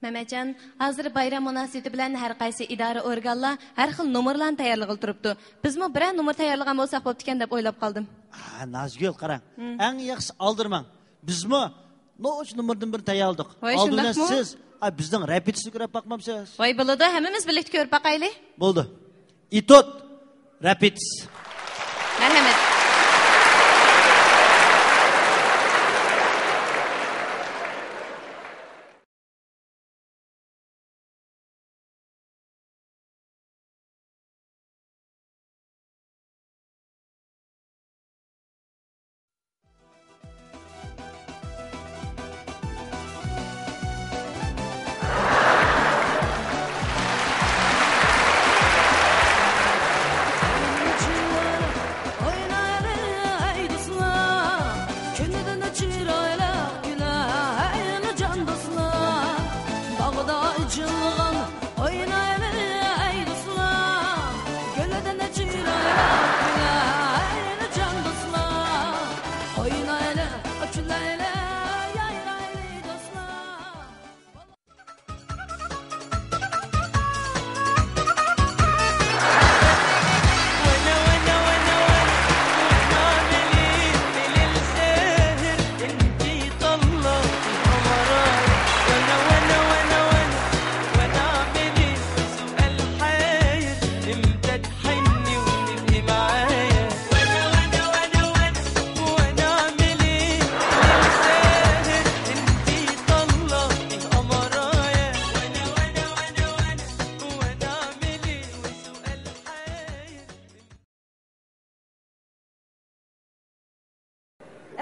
Mehmetcan, hazır bayram münasebeti bilan har qaysi idora organlar har xil nomerlarni tayyorlab turibdi. Bizmi bir nomer tayyorlagan bo'lsak bo'pti ekan deb o'ylab qoldim. Nazgul qarang. Eng yaxshi oldirmang. Bizmi no'ch nomerdan bir tayyorladik. Oldindan siz bizning repetisiya ko'rib boqmamsiz? Voy bo'ladi, hammamiz birlikda ko'rib boqaylik. Bo'ldi. Itot repetis. Marhamat.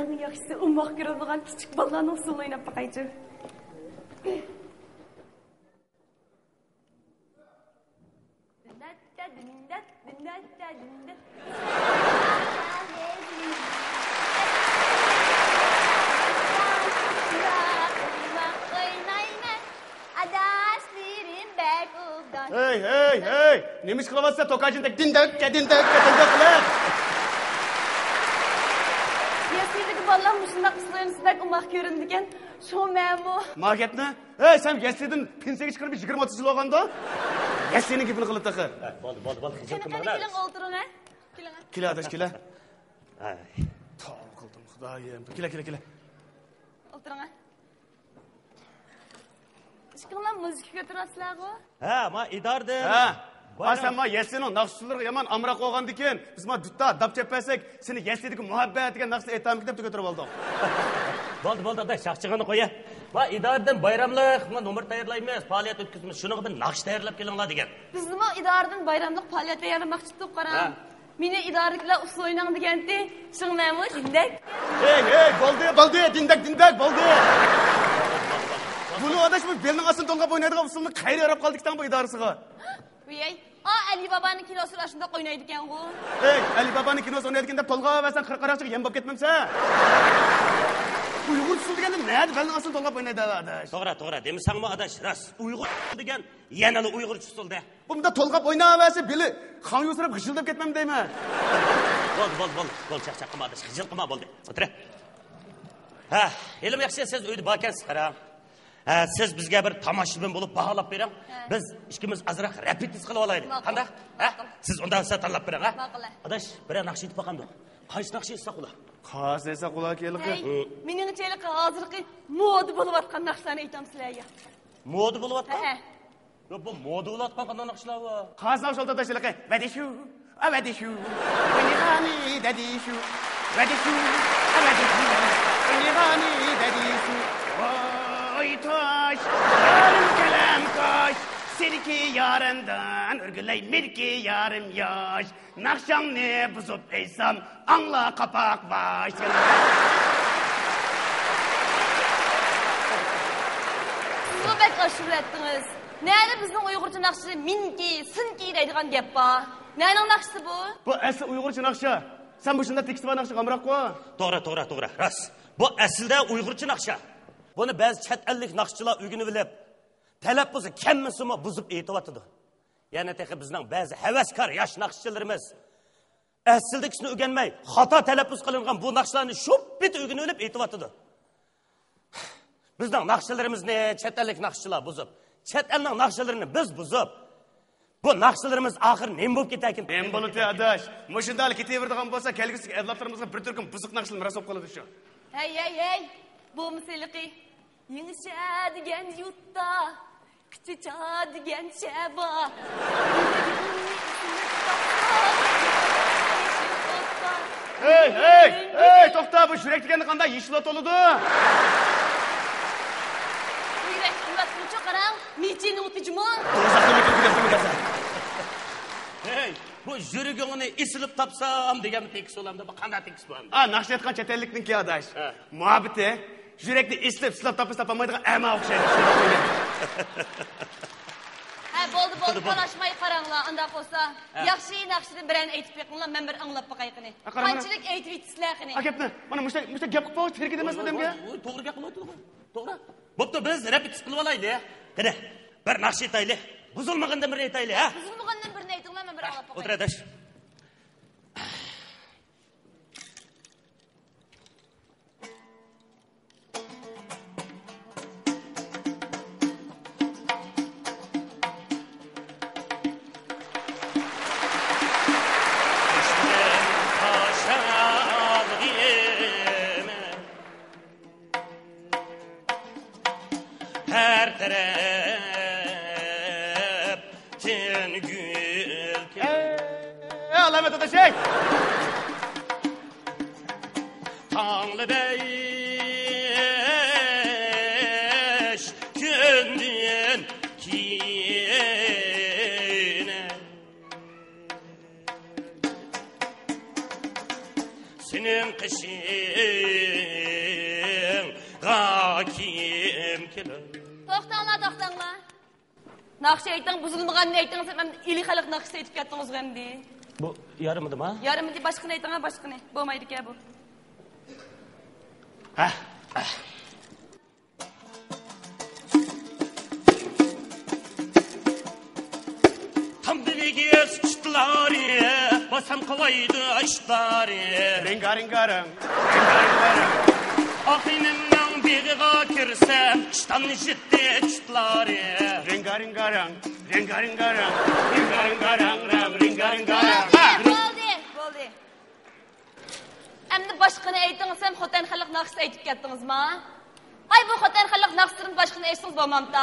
En yaxşısı ummaq görülən kiçik ballarning usulunu oynab baqaycı. Hey! Neymiş kılavatsa tokacındaki dindek. Yasildagi ballar mushundaq usullarni ummaq ko'rindigan. Shu ma'mu. Marketni? Sen Yaslidan pensiyaga chiqarib 20-30 yil olganda? Yaslining gapini qilib taqa. Bo'ldi. Keling o'tiring, ha? Kela adash, kela. Tov qildim, xudoyim. Kela. O'tiring, ha? Ishqilib muzika ko'tarasizlar-ku? Ma idardim. Sen ma Yaslining naqshchilarga yomon amroq olgan ekan. Biz ma dutta dab cheppasak, seni Yaslidagi muhabbat degan naqshni aytamik deb ko'tarib oldik. Bo'ldi, ada shaqchig'ini qo'ya. Ma idardim bayramlik, nomer tayyorlaymiz, faoliyat o'tkazamiz. Shuniga bir naqsh tayyorlab kelinglar degan. Bizni idoradan bayramlik faoliyat tayyorlamoqchi deb qarang. Meni idoradagilar usul o'ynang degandi. Shunaqmi, dindak? Hey, bo'ldi, dindak, bo'ldi. Bunu adaş bu belning ostini to'lg'ab o'ynaydigan usulni qayerga yorib qoldikdan bu idorasiga. Voy, Ali Babaning kinosida shunda o'ynaydi ekan-ku. Ali Babaning kinosida o'ynaydigan deb to'lg'ab versan qirqaraqchiga yem bo'lib ketmamsa? Uyg'ur usul deganda nima belning ostini to'lg'ab o'ynaydi adash? To'g'ri, demisanmi adash? Ras, Uyg'ur degan yanali Uyg'urcha usulda. Bunda to'lg'ab o'ynayversa beli qon yusirib g'ijildab ketmam deyman. Bo'l, chaqchaq qilma adash, g'ijil qilma bo'ldi. O'tir. Elim yaxshi siz uyda borkansiz qarang. Siz bizga bir tomoshabin bo'lib baholab bering. Biz ikkimiz azroq repetis qilib olaylik. Qanday? Siz undan siz tanlab bering, ha? Adash, bir naqsh aytib boqamdi. Qaysi naqsh aytsa qula? Qaysi aytsa qula kelqi? Meningcha hozirgi moda bo'layotgan naqshlarni aytam sizlarga. Moda bo'layotgan? Yo'q, bu moda bo'layotgan qanday naqshlar bor? Qaysi naqsh oldi adashlarga? Vadishu. Unigani dadishu. Vadishu. Unigani dadishu. Oy taş, yarım kalem kaş, serki yarımdan, örgüley mirki yarım yaş. Nakşam ne buzup eysam, anla kapak baş. Siz bek aşırı ettiniz. Nerede bizden Uygurca nakşı minki, sınki deydiğen gap var. Nerenin nakşısı bu? Bu asıl Uygurca nakşı. Sen bu şunda teksti var nakşı kamrak koy. To'g'ri, ras. Bu aslida Uygurcha naqsha. Buni ba'zi chet ellik naqshchilar o'rganib bilib, talaffuzi kammisimi buzib aytyapti. Yana tehi bizning ba'zi havaskor yosh naqshchilarimiz asldikisini o'rganmay, xato talaffuz qilingan bu naqshlarni shu bit o'rganib olib aytyapti. Bizning naqshlarimizni chet ellik naqshchilar buzib, chet elning naqshlarini biz buzib, bu naqshlarimiz oxir nima bo'lib ketarkin? Men bo'ladi adash. Mushundal ketaveradigan bo'lsa, kelgusi avlodlarimizga bir turkum buzuq naqshlar rasop qoladi shu. Hey. Bu musiqi. Yingşa degan yurtda, kichicha degan shaba. Hey, to'xta, bu yurak degani qanday yeshil o'toladi? Yurak quvvatini qarang, michini o'tijmi? Hey, bu yuragingni isilib topsam degan tekis olamda, bu qanday tekis bo'ladi? Naqsh aytgan chet ellikniki adash. Muhabbati yurakni islab topolmaydigan ama o'xshaydi. Bo'ldi, qalashmay qaranglar, unda bo'lsa. Yaxshi naqshini bilan aytib beqinglar, men bir anglab boqayqini. Qanchalik aytib yetsizlarqini. Gapni, mana mushta gap qilib qo'yish kerak emas odamga. To'g'ri gap qilyapti. To'g'ri. Bo'pti, biz repetis qilib olaylik. Qani, bir naqsh aytaylik. Buzilmagandan birini aytaylik, ha? Buzilmagandan birini aytinglar, men bir anglab boqay. O'tir adash. Her taraf ten gül. Alamet adaş. Tanrı beş gündün kine. Senin kışın hakim kiler. To'xtanglar. Naqsh ayting, buzilmaganini ayting, men ili xalq naqsh aytib ketdingiz endi. Bu yarımıdım ha? Yarımdi boshqani ayting, boshqani. Bo'lmaydi-ku bu. Tam diliga sıçtılar ya, basam kolaydı açtılar ya. Ringaringarang. Akınımdan biriga kirsem, iştan ciddi çıttılar ya. Ringaringarang. Bo'ldi. Endi boshqani aytingsam, xotin xalq naqsh aytib ketdingizmi? Ay bu xotin xalq naqshini boshqani aytsangiz bo'lmamda.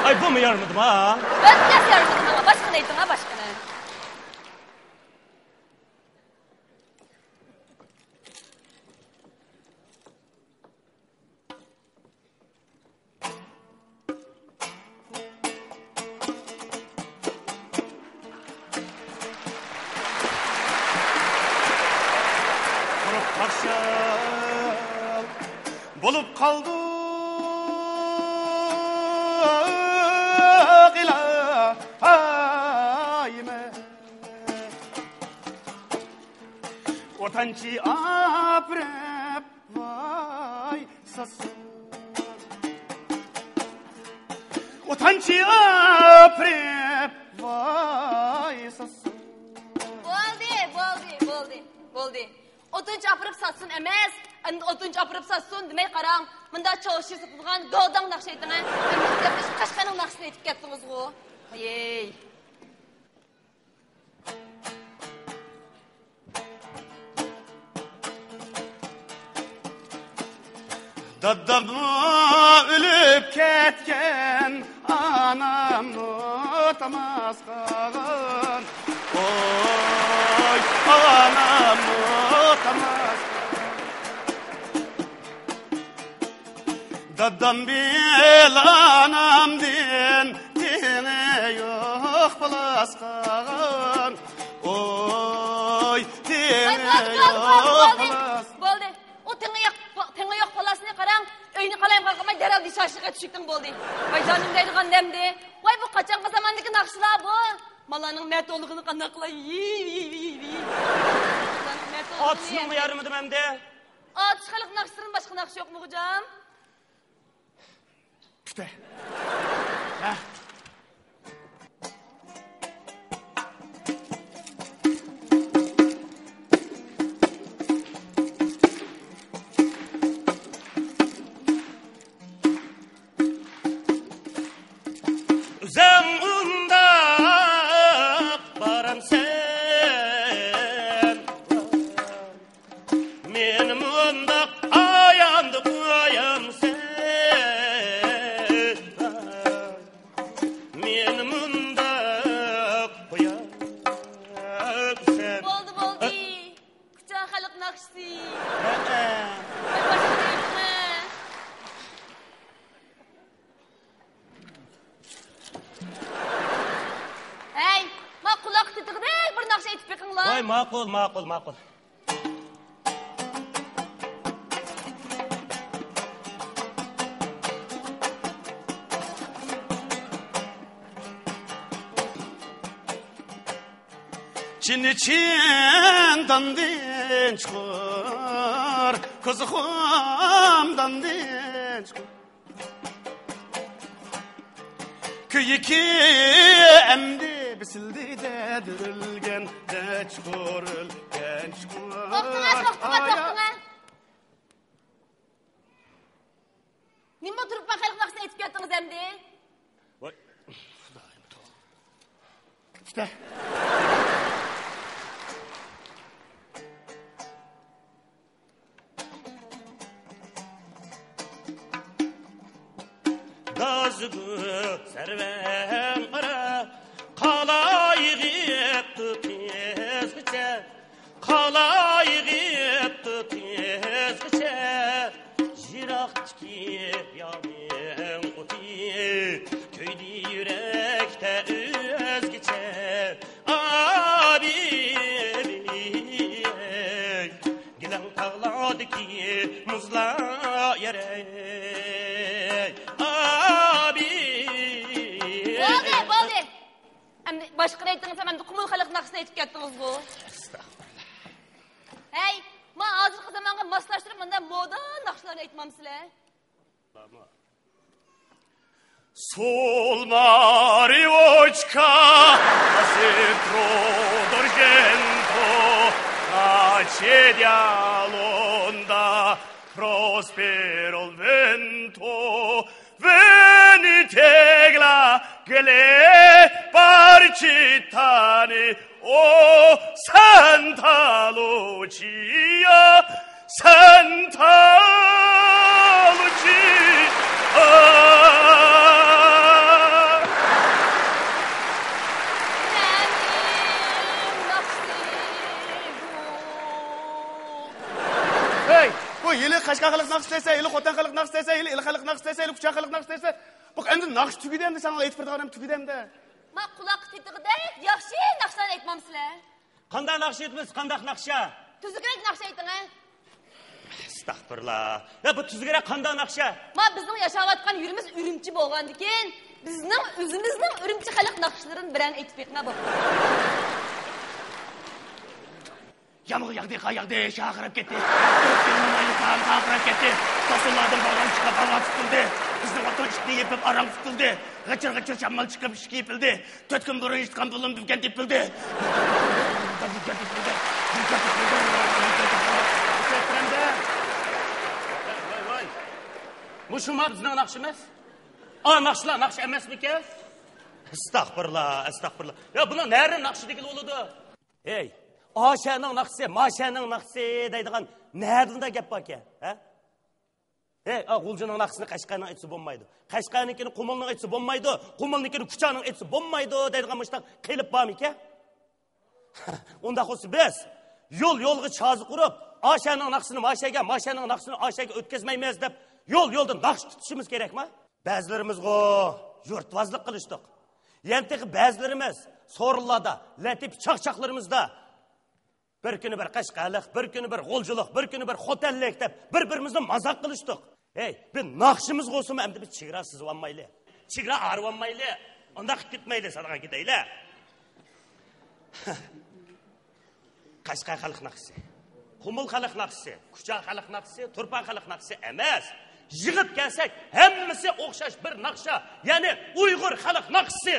Ay bu mu yarmadım ha? Ben nasıl yardım ama boshqani ayting, boshqani. Bulup kaldık ilahime. Otançı aprep vay sası. Otançı aprep vay sası. Bo'ldi. O'tinch apirib satsın emas, o'tinch apirib satsın demay qarang. Bunda cho'shi sotadigan godang naqsh ayting. Siz qashqaning naqshini aytib ketdingiz-ku. Ey. Dadamı ölüp ketken anamı utamaz kalın. Oy anamı utamaz. Dadam bil anam din dine yok bulas kalın. Oy dine yok bulas. Bo'ldi. O tenga yo'q xolasini qarang, uyni qalayim qalqamay darrov dishashga tushikding bo'ldi. Voy jonim deydigan demdi. Voy bu qachongi zamondagi naqshlar bu? Malaning metolligini qanday qilay? Atışını mı yarmadım hem de? Atış xalq naqshdan boshqa naqsh yo'qmi hocam? İşte. Үзең унда барам sen Men munda ayandı koyam sen Men munda koyam sen Bo'ldi. Kuchak xalq naqshi. Hey, ma quloq titig'day bir naqsh aytib beqinglar. Voy, ma'qul. Çin-çindan din çıkır, kızıqımdan din çıkır. Köyiki emdi bisildi de dürülgen de çıkırılgen çıkır. To'xtama. Nima turib xalq naqshini aytib ketdingiz endi? Voy. İşte. Dazgı serven ara kalayıp tezgçe jiraktki yamin uti köydi yürekte özgçe abi gilen tağladı ki muzla yere Bo'ldi. Endi boshqa aytdingiz, men qumul xalq naqshini aytib ketdingiz bu. Hey, men hozirgi zamonga moslashtirib bunday moda naqshlarni aytmamsizlar. Sol Mariochka, Citro d'Argento, accedia l'onda, prospero il vento, venitela che le parcitane, oh Santa Lucia, Santa Lucia. Hey, bu yili Qashqar xalq naqsh desa, yili Xotan xalq naqsh desa, yili El xalq naqsh desa, yili Kuchak xalq naqsh desa, bu endi naqsh tugidi endi sana aytib berdim tugidimda. Men quloq titig'day yaxshi naqshlarni aytmamsizlar. Qanday naqsh aytmiz, qanday naqsha? Tuzukroq naqsh ayting. Astagfirullah. Ya bu tuzukroq qanday naqsha? Men bizning yashayotgan yerimiz Urumchi bo'lgandikan, bizning o'zimizning Urumchi xalq naqshlarini bilan aytib beqma bu. Yağmur yağdı, şahırıp gitti. Şahırıp gitti. Tosunlardan bağlan çıkıp hava tutuldu. Bizden vatan işini yapıp aram tutuldu. Gıçır şammal çıkıp işki yapıldı. 4 gün buraya işkan bulun büken tipildi. Vay. Bu şuma bizden nakşımız? Nakşılar nakş emez mi ki? Estağfurullah. Ya buna nerede nakşı dikili oludu? Hey. Aşağının naksı, maşağının naksı deydiğen nereden de gep bak ya? Gulcunun nakısını Qashqarning aytsa bo'lmaydi. Qashqarninkini Qumulning aytsa bo'lmaydi. Qumulninkini Kuchakning aytsa bo'lmaydi deydigan mishta qilib bormi-ki? Unda xo'si biz yo'lga chozi qurib, Aşağının nakısını maşaga, maşağının nakısını aşaga o'tkazmaymiz deb yo'ldan naqsh tutishimiz kerakmi? Ba'zilarimiz yurtvozlik qilishdik. Yantiq ba'zilarimiz so'rinlarda, latif chaqchaqlarimizda bir kuni bir Qashqarlik, bir kuni bir G'uljilik, bir kuni bir Xotanlik deb bir-birimizni mazaq qilishdik. Hey, biz naqshimiz bo'lsa-mu, endi biz chegara sizib olmaylik. Chegara arib olmaylik. Unda qilib ketmaylik, sadaqa ketaylik. Qashqar xalq naqshi, Qumul xalq naqshi, Kuchak xalq naqshi, Turpan xalq naqshi emas. Yig'ib kelsak, hammasi o'xshash bir naqsha, ya'ni Uyg'ur xalq naqshi.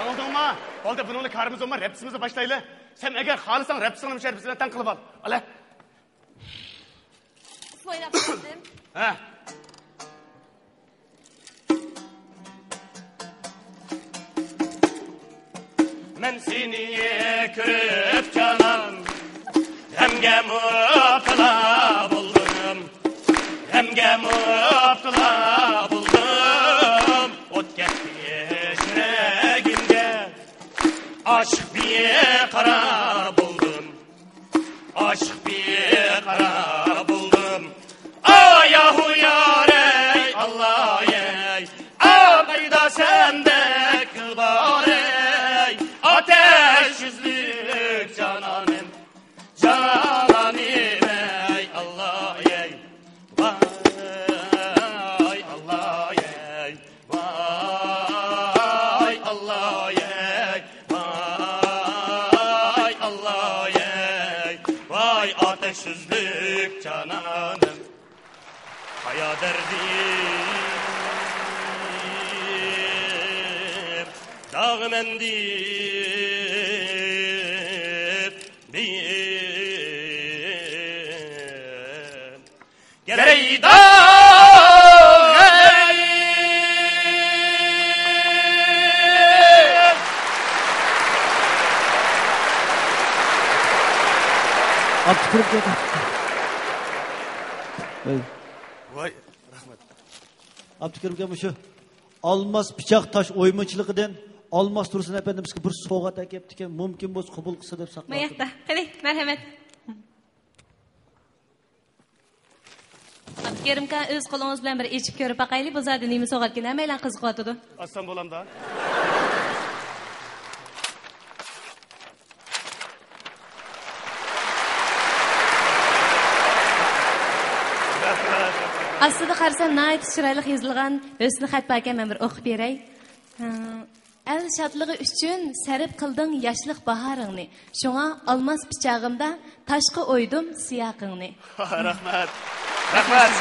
Anladınmı? Oldu bununla karımız olma, rapsimizi başlayla. Sen eğer halısan rapsini müşer bizden qilib ol. Ala. oynab qo'ydim. Ha. Men seni ko'rib canan, hemge mutla buldum, hemge mutla buldum. Ot ketdi yüreğimge, aşk bir kara buldum, aşk bir kara buldum. Ay yahu yarey Allah ey, akayda sende kıl var ey. Ateş yüzlük cananım, cananım ey Allah ey. Vay Allah ey, vay Allah ey, vay Allah ey. Vay ateş yüzlük cananım, kaya derdim, dağ mendip diyeyim. Gereği dağ Abdülkerim geldi. Vay rahmet. Abdülkerim geldi şu. Almas bıçak taş oymaçılıqdan Almas Tursun efendimizga bir sovg'a takibdi ekan, mumkin bo'lsa qabul qilsa deb saqlab. Mayaqda. Qani, marhamat. Abdukerimka o'z qo'lingiz bilan bir echib ko'rib baqaylik, bu zodi nima sog'atgan, hammalar qiziqyotidi. Aslan bolam da. Aslida qarasam, nayt chiroyli yozilgan husni xat ekan, men bir o'qib beray. El şadlığı üçün sərib qıldın yaşlıq baharını. Şuna almaz piçağımda taşqı oydum siyaqını. Rahmet. Rahmet.